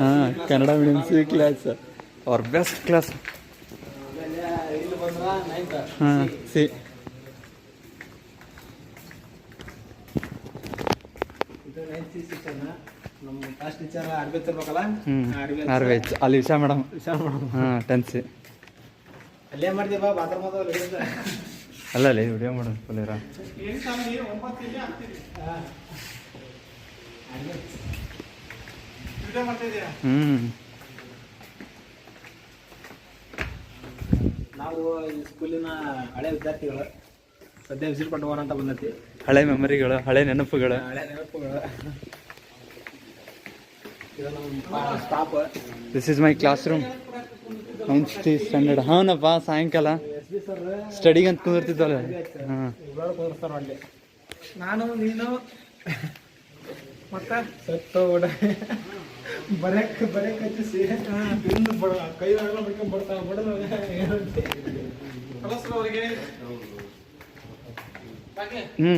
ಹಾಂ Kannada medium C class ಅವ್ರ best class. ಹಾಂ ಸಿ ನಮ್ಮ ಕ್ಲಾಸ್ ಟೀಚರ್ ಅರ್ಬೇತ್ ಇರ್ಬೇಕಲ್ಲ. ಆರ್ವೇಜ್ ಅಲ್ಲಿ ವಿಷಯ ಮೇಡಮ್. ಹಾಂ 10th ಸಿ ಅಲ್ಲೇ ಮಾಡಿದೆ ಬಾ ಬಾತ್ರೂಮ್ ಅಲ್ಲ ಅಲ್ಲಿ ವಿಡಿಯೋ ಮಾಡೋಣ ಫುಲ್ಲಿರ. ನಾವು ಈ ಸ್ಕೂಲಿನ ಹಳೆ ವಿದ್ಯಾರ್ಥಿಗಳು ಸದ್ಯ ವಿಸಿಟ್ ಕೊಟ್ಟು ಹೋಗೋಣ ಅಂತ ಬಂದೈತಿ. ಹಳೆ ಮೆಮರಿಗಳು, ಹಳೆ ನೆನಪುಗಳು. ಹಳೆ ನೆನಪುಗಳು. ಇದು ನಮ್ಮ stop. This is my class room 9th standard. Hanappa ಸಾಯಂಕಾಲ ಸ್ಟಡಿಗೆ ಅಂತ ಕುಂದಿರ್ತಿದ್ವಲ್ಲ. ಹಾಂ ಅಲ್ಲಿ ನಾನು ನೀನು ಮತ್ತೆ ಸತ್ತು ಬರಕ್ಕೆ ಹಚ್ಚಿಸಿ ಕೈ ಬಿಡ್ಕೊಂಡು ಬರ್ತಾವ ಬಡದ ಹ್ಞೂ